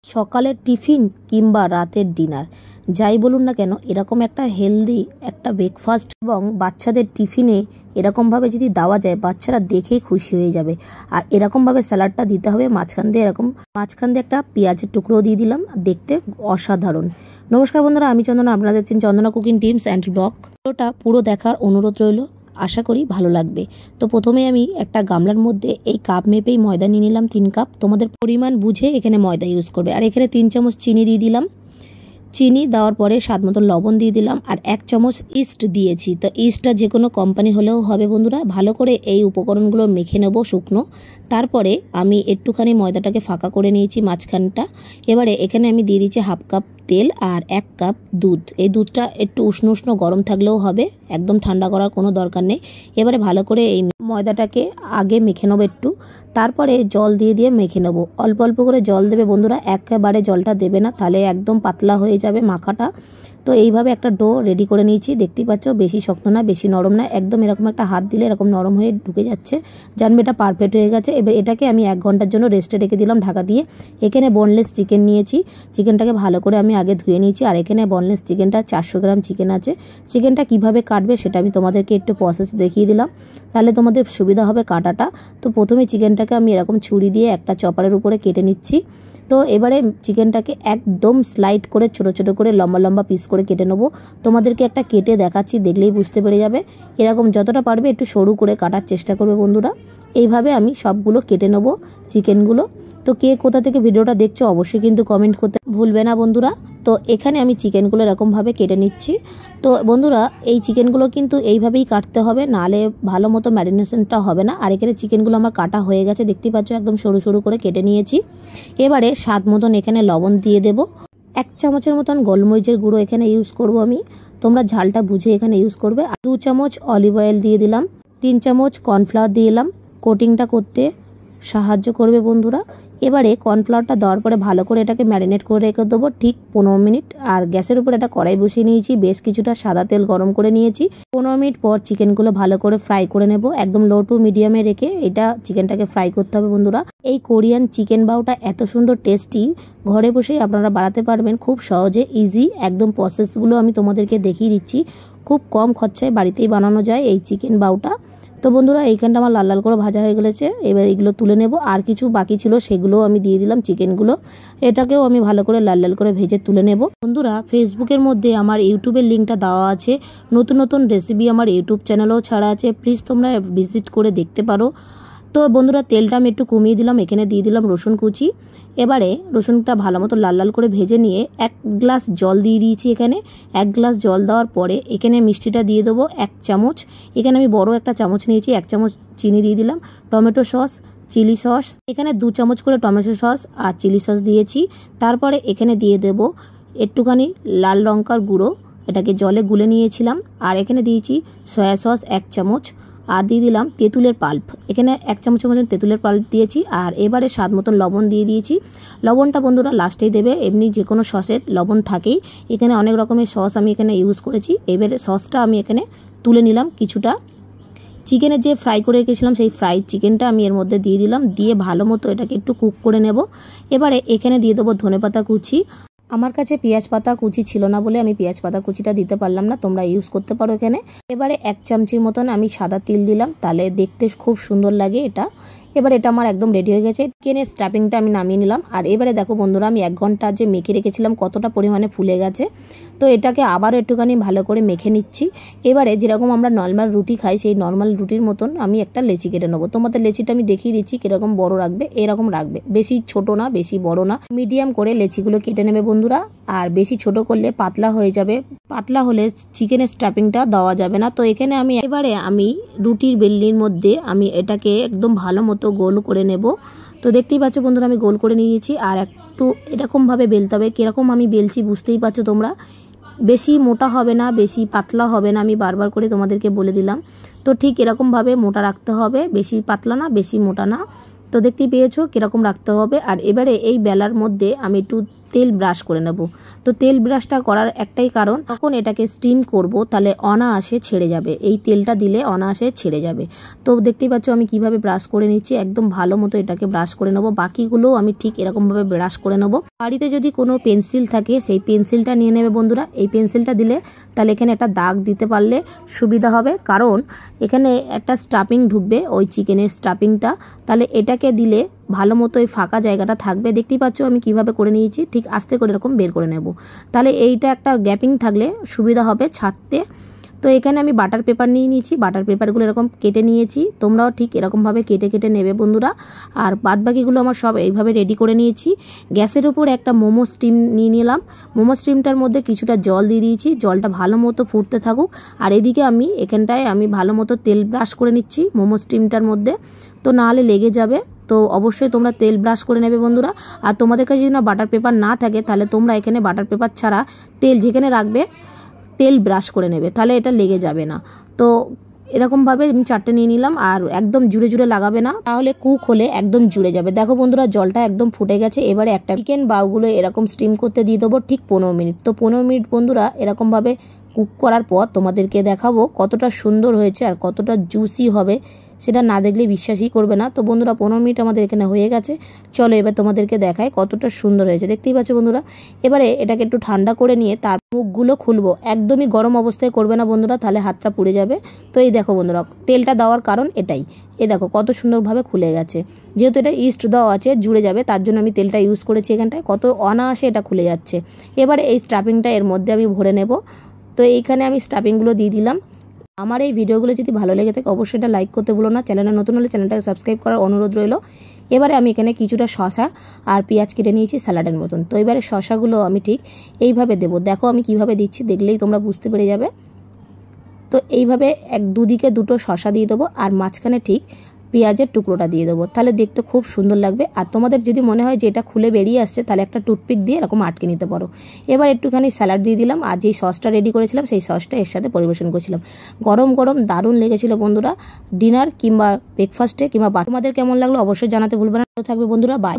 সকালের টিফিন কিংবা রাতের ডিনার যাই বলুন না কেন, এরকম একটা হেলদি একটা ব্রেকফাস্ট এবং বাচ্চাদের টিফিনে এরকমভাবে যদি দেওয়া যায়, বাচ্চারা দেখেই খুশি হয়ে যাবে। আর এরকমভাবে স্যালাডটা দিতে হবে, মাঝখান দিয়ে একটা পেঁয়াজের টুকরো দিয়ে দিলাম, দেখতে অসাধারণ। নমস্কার বন্ধুরা, আমি চন্দনা, আপনারা দেখছেন চন্দনা কুকিং টিপস অ্যান্ড ব্লগ। ভিডিওটা পুরো দেখার অনুরোধ রইল, আশা করি ভালো লাগবে। তো প্রথমে আমি একটা গামলার মধ্যে এই কাপ মেপেই ময়দা নিয়ে নিলাম 3 কাপ। তোমাদের পরিমাণ বুঝে এখানে ময়দা ইউজ করবে। আর এখানে 3 চামচ চিনি দিয়ে দিলাম। চিনি দেওয়ার পরে স্বাদ মতো লবণ দিয়ে দিলাম আর 1 চামচ ইস্ট দিয়েছি। তো ইস্টটা যে কোনো কোম্পানি হলেও হবে বন্ধুরা। ভালো করে এই উপকরণগুলো মেখে নেব শুকনো। তারপরে আমি একটুখানি ময়দাটাকে ফাঁকা করে নিয়েছি মাঝখানটা। এবারে এখানে আমি দিয়ে দিচ্ছি 1/2 কাপ তেল আর 1 কাপ দুধ। এই দুধটা একটু উষ্ণ উষ্ণ গরম থাকলেও হবে, একদম ঠান্ডা করার কোনো দরকার নেই। এবারে ভালো করে এই ময়দাটাকে আগে মেখে নেবো একটু, তারপরে জল দিয়ে মেখে নেবো। অল্প অল্প করে জল দেবে বন্ধুরা, একেবারে জলটা দেবে না, তাহলে একদম পাতলা হয়ে যাবে মাখাটা। তো এইভাবে একটা ডো রেডি করে নিয়েছি, দেখতেই পাচ্ছ, বেশি শক্ত না বেশি নরম না, একদম এরকম একটা হাত দিলে এরকম নরম হয়ে ঢুকে যাচ্ছে, জানবে এটা পারফেক্ট হয়ে গেছে। এবার এটাকে আমি 1 ঘন্টার জন্য রেস্টে রেখে দিলাম ঢাকা দিয়ে। এখানে বোনলেস চিকেন নিয়েছি, চিকেনটাকে ভালো করে আমি আগে ধুয়ে নিয়েছি। আর এখানে বোনলেস চিকেনটা 400 গ্রাম চিকেন আছে। চিকেনটা কিভাবে কাটবে সেটা আমি তোমাদেরকে একটু প্রসেস দেখিয়ে দিলাম, তাহলে তোমাদের সুবিধা হবে কাটাটা। তো প্রথমে চিকেনটাকে আমি এরকম ছুরি দিয়ে একটা চপারের উপরে কেটে নিচ্ছি। তো এবারে চিকেনটাকে একদম স্লাইড করে ছোট ছোট করে লম্বা লম্বা পিস করে কেটে নেবো। তোমাদেরকে একটা কেটে দেখাচ্ছি, দেখলেই বুঝতে পেরে যাবে। এরকম যতটা পারবে একটু সরু করে কাটার চেষ্টা করবে বন্ধুরা। এইভাবে আমি সবগুলো কেটে নেবো চিকেনগুলো। তো কে কোথা থেকে ভিডিওটা দেখছো অবশ্যই কিন্তু কমেন্ট করতে ভুলবে না বন্ধুরা। তো এখানে আমি চিকেনগুলো এরকমভাবে কেটে নিচ্ছি। তো বন্ধুরা, এই চিকেনগুলো কিন্তু এইভাবেই কাটতে হবে, নাহলে ভালো মতো ম্যারিনেশনটা হবে না। আর এখানে চিকেনগুলো আমার কাটা হয়ে গেছে, দেখতেই পাচ্ছ, একদম সরু সরু করে কেটে নিয়েছি। এবারে স্বাদ মতন এখানে লবণ দিয়ে দেব। 1 চামচের মতন গোলমরিচের গুঁড়ো এখানে ইউজ করব আমি, তোমরা ঝালটা বুঝে এখানে ইউজ করবে। 2 চামচ অলিভ অয়েল দিয়ে দিলাম, 3 চামচ কর্নফ্লাওয়ার দিয়ে দিলাম, কোটিংটা করতে সাহায্য করবে বন্ধুরা। এবারে কর্নফ্লাওয়ারটা দেওয়ার পরে ভালো করে এটাকে ম্যারিনেট করে রেখে দেবো ঠিক 15 মিনিট। আর গ্যাসের উপর একটা কড়াই বসিয়ে নিয়েছি, বেশ কিছুটা সাদা তেল গরম করে নিয়েছি। 15 মিনিট পর চিকেনগুলো ভালো করে ফ্রাই করে নেব, একদম লো টু মিডিয়ামে রেখে এটা চিকেনটাকে ফ্রাই করতে হবে বন্ধুরা। এই কোরিয়ান চিকেন বাউটা এত সুন্দর টেস্টি, ঘরে বসেই আপনারা বানাতে পারবেন খুব সহজে, ইজি একদম। প্রসেসগুলো আমি তোমাদেরকে দেখিয়ে দিচ্ছি, খুব কম খরচায় বাড়িতেই বানানো যায় এই চিকেন বাউটা। তো বন্ধুরা, এইখানটা আমার লাল লাল করে ভাজা হয়ে গেছে, এবার এগুলো তুলে নেব। আর কিছু বাকি ছিল সেগুলোও আমি দিয়ে দিলাম চিকেনগুলো, এটাকেও আমি ভালো করে লাল লাল করে ভেজে তুলে নেব। বন্ধুরা, ফেসবুকের মধ্যে আমার ইউটিউবের লিঙ্কটা দেওয়া আছে, নতুন নতুন রেসিপি আমার ইউটিউব চ্যানেলেও ছাড়া আছে, প্লিজ তোমরা ভিজিট করে দেখতে পারো। তো বন্ধুরা, তেলটা আমি একটু কমিয়ে দিলাম, এখানে দিয়ে দিলাম রসুন কুচি। এবারে রসুনটা ভালো মতো লাল লাল করে ভেজে নিয়ে 1 গ্লাস জল দিয়ে দিয়েছি এখানে। 1 গ্লাস জল দেওয়ার পরে এখানে মিষ্টিটা দিয়ে দেবো 1 চামচ। এখানে আমি বড় একটা চামচ নিয়েছি, 1 চামচ চিনি দিয়ে দিলাম। টমেটো সস, চিলি সস, এখানে 2 চামচ করে টমেটো সস আর চিলি সস দিয়েছি। তারপরে এখানে দিয়ে দেব একটুখানি লাল লঙ্কার গুঁড়ো, এটাকে জলে গুলে নিয়েছিলাম। আর এখানে দিয়েছি সয়া সস 1 চামচ, আর দিয়ে দিলাম তেঁতুলের পাল্প, এখানে 1 চামচের মতন তেঁতুলের পাল্প দিয়েছি। আর এবারে স্বাদ মতন লবণ দিয়ে দিয়েছি। লবণটা বন্ধুরা লাস্টেই দেবে, এমনি যে কোনো সসের লবণ থাকেই, এখানে অনেক রকমের সস আমি এখানে ইউজ করেছি। এবারে সসটা আমি এখানে তুলে নিলাম কিছুটা। চিকেনের যে ফ্রাই করে রেখেছিলাম সেই ফ্রাইড চিকেনটা আমি এর মধ্যে দিয়ে দিলাম, দিয়ে ভালো মতো এটাকে একটু কুক করে নেব। এবারে এখানে দিয়ে দেবো ধনেপাতা কুচি। আমার কাছে পেঁয়াজ পাতা কুচি ছিল না বলে আমি পেঁয়াজ পাতা কুচিটা দিতে পারলাম না, তোমরা ইউজ করতে পারো এখানে। এবারে 1 চামচি মতন আমি সাদা তিল দিলাম, তাহলে দেখতে খুব সুন্দর লাগে এটা। এবার এটা আমার একদম রেডি হয়ে গেছে, চিকেনের স্টাফিংটা আমি নামিয়ে নিলাম। আর এবারে দেখো বন্ধুরা, আমি 1 ঘন্টা যে মেখে রেখেছিলাম কতটা পরিমাণে ফুলে গেছে। তো এটাকে আবারও একটুখানি ভালো করে মেখে নিচ্ছি। এবারে যেরকম আমরা নর্মাল রুটি খাই সেই নর্মাল রুটির মতন আমি একটা লেচি কেটে নেবো। তোমাদের লেচিটা আমি দেখিয়ে দিচ্ছি কিরকম বড় রাখবে, এরকম রাখবে, বেশি ছোট না বেশি বড় না, মিডিয়াম করে লেচিগুলো কেটে নেবে বন্ধুরা। আর বেশি ছোট করলে পাতলা হয়ে যাবে, পাতলা হলে চিকেনের স্টাফিংটা দেওয়া যাবে না। তো এখানে আমি রুটির বেলনির মধ্যে আমি এটাকে একদম ভালো মতো গোল করে নেব। তো দেখতেই পাচ্ছ বন্ধুরা, আমি গোল করে নিয়েছি। আর একটু এরকমভাবে বেলতে হবে, কীরকম আমি বেলছি বুঝতেই পারছো তোমরা। বেশি মোটা হবে না বেশি পাতলা হবে না, আমি বারবার করে তোমাদেরকে বলে দিলাম। তো ঠিক এরকমভাবে মোটা রাখতে হবে, বেশি পাতলা না বেশি মোটা না। তো দেখতেই পেয়েছো কীরকম রাখতে হবে। আর এবারে এই বেলার মধ্যে আমি একটু তেল ব্রাশ করে নেব। তো তেল ব্রাশটা করার একটাই কারণ, তখন এটাকে স্টিম করব, তাহলে অনায়াসে ছেড়ে যাবে, এই তেলটা দিলে অনায়াসে ছেড়ে যাবে। তো দেখতেই পাচ্ছ আমি কিভাবে ব্রাশ করে নিচ্ছি, একদম ভালো মতো এটাকে ব্রাশ করে নেব। বাকিগুলোও আমি ঠিক এরকমভাবে ব্রাশ করে নেব। বাড়িতে যদি কোনো পেন্সিল থাকে সেই পেন্সিলটা নিয়ে নেবে বন্ধুরা। এই পেন্সিলটা দিলে তাহলে এখানে একটা দাগ দিতে পারলে সুবিধা হবে, কারণ এখানে একটা স্টাফিং ঢুকবে, ওই চিকেনের স্টাফিংটা, তাহলে এটাকে দিলে ভালো মতো এই ফাঁকা জায়গাটা থাকবে। দেখতেই পাচ্ছ আমি কিভাবে করে নিয়েছি, ঠিক আস্তে করে এরকম বের করে নেব, তাহলে এইটা একটা গ্যাপিং থাকলে সুবিধা হবে ছাড়তে। তো এখানে আমি বাটার পেপার নিয়ে নিয়েছি, বাটার পেপারগুলো এরকম কেটে নিয়েছি, তোমরাও ঠিক এরকমভাবে কেটে কেটে নেবে বন্ধুরা। আর বাদবাকিগুলো আমার সব এইভাবে রেডি করে নিয়েছি। গ্যাসের উপর একটা মোমো স্টিম নিয়ে নিলাম, মোমো স্টিমটার মধ্যে কিছুটা জল দিয়ে দিয়েছি, জলটা ভালো মতো ফুটতে থাকুক। আর এদিকে আমি এখানটায় আমি ভালো মতো তেল ব্রাশ করে নিচ্ছি মোমো স্টিমটার মধ্যে, তো নাহলে লেগে যাবে। তো অবশ্যই তোমরা তেল ব্রাশ করে নেবে বন্ধুরা। আর তোমাদের কাছে যদি না বাটার পেপার না থাকে, তাহলে তোমরা এখানে বাটার পেপার ছাড়া তেল যেখানে রাখবে তেল ব্রাশ করে নেবে, তাহলে এটা লেগে যাবে না। তো এরকমভাবে আমি 4টে নিয়ে নিলাম, আর একদম জুড়ে জুড়ে লাগাবে না, তাহলে কুক হলে একদম জুড়ে যাবে। দেখো বন্ধুরা জলটা একদম ফুটে গেছে। এবারে একটা চিকেন বাউগুলো এরকম স্টিম করতে দিয়ে দেবো ঠিক 15 মিনিট। তো 15 মিনিট বন্ধুরা এরকমভাবে কুক করার পর তোমাদেরকে দেখাবো কতটা সুন্দর হয়েছে আর কতটা জুসি হবে, সেটা না দেখলে বিশ্বাসই করবে না। তো বন্ধুরা 15 মিনিট আমাদের এখানে হয়ে গেছে, চলো এবার তোমাদেরকে দেখায় কতটা সুন্দর হয়েছে। দেখতেই পাচ্ছ বন্ধুরা, এবারে এটাকে একটু ঠান্ডা করে নিয়ে তার মুখগুলো খুলবো। একদমই গরম অবস্থায় করবে না বন্ধুরা, তাহলে হাতটা পুড়ে যাবে। তো এই দেখো বন্ধুরা তেলটা দেওয়ার কারণ এটাই, এই দেখো কত সুন্দরভাবে খুলে গেছে। যেহেতু এটা ইস্ট দেওয়া আছে জুড়ে যাবে, তার জন্য আমি তেলটা ইউজ করেছি এখানটায়, কত অনায়াসে এটা খুলে যাচ্ছে। এবারে এই স্টাফিংটা এর মধ্যে আমি ভরে নেব। তো এইখানে আমি স্টাফিংগুলো দিয়ে দিলাম। আমার এই ভিডিওগুলো যদি ভালো লেগে থাকে অবশ্যই এটা লাইক করতে ভুলো না, চ্যানেলে নতুন হলে চ্যানেলটাকে সাবস্ক্রাইব করার অনুরোধ রইল। এবারে আমি এখানে কিছুটা শসা আর পেঁয়াজ কেটে নিয়েছি স্যালাডের মতন। তো এবারে শসাগুলো আমি ঠিক এইভাবে দেবো, দেখো আমি কিভাবে দিচ্ছি, দেখলেই তোমরা বুঝতে পেরে যাবে। তো এইভাবে দুদিকে দুটো শসা দিয়ে দেবো, আর মাঝখানে ঠিক পেঁয়াজের টুকরোটা দিয়ে দেবো, তাহলে দেখতে খুব সুন্দর লাগবে। আর তোমাদের যদি মনে হয় যে এটা খুলে বেরিয়ে আসছে, তাহলে একটা টুথপিক দিয়ে এরকম আটকে নিতে পারো। এবার একটুখানি স্যালাড দিয়ে দিলাম, আর যেই সসটা রেডি করেছিলাম সেই সসটা এর সাথে পরিবেশন করেছিলাম। গরম গরম দারুণ লেগেছিল বন্ধুরা, ডিনার কিংবা ব্রেকফাস্টে কিংবা তোমাদের কেমন লাগলো অবশ্যই জানাতে ভুলবে না। থাকবে বন্ধুরা, বাই।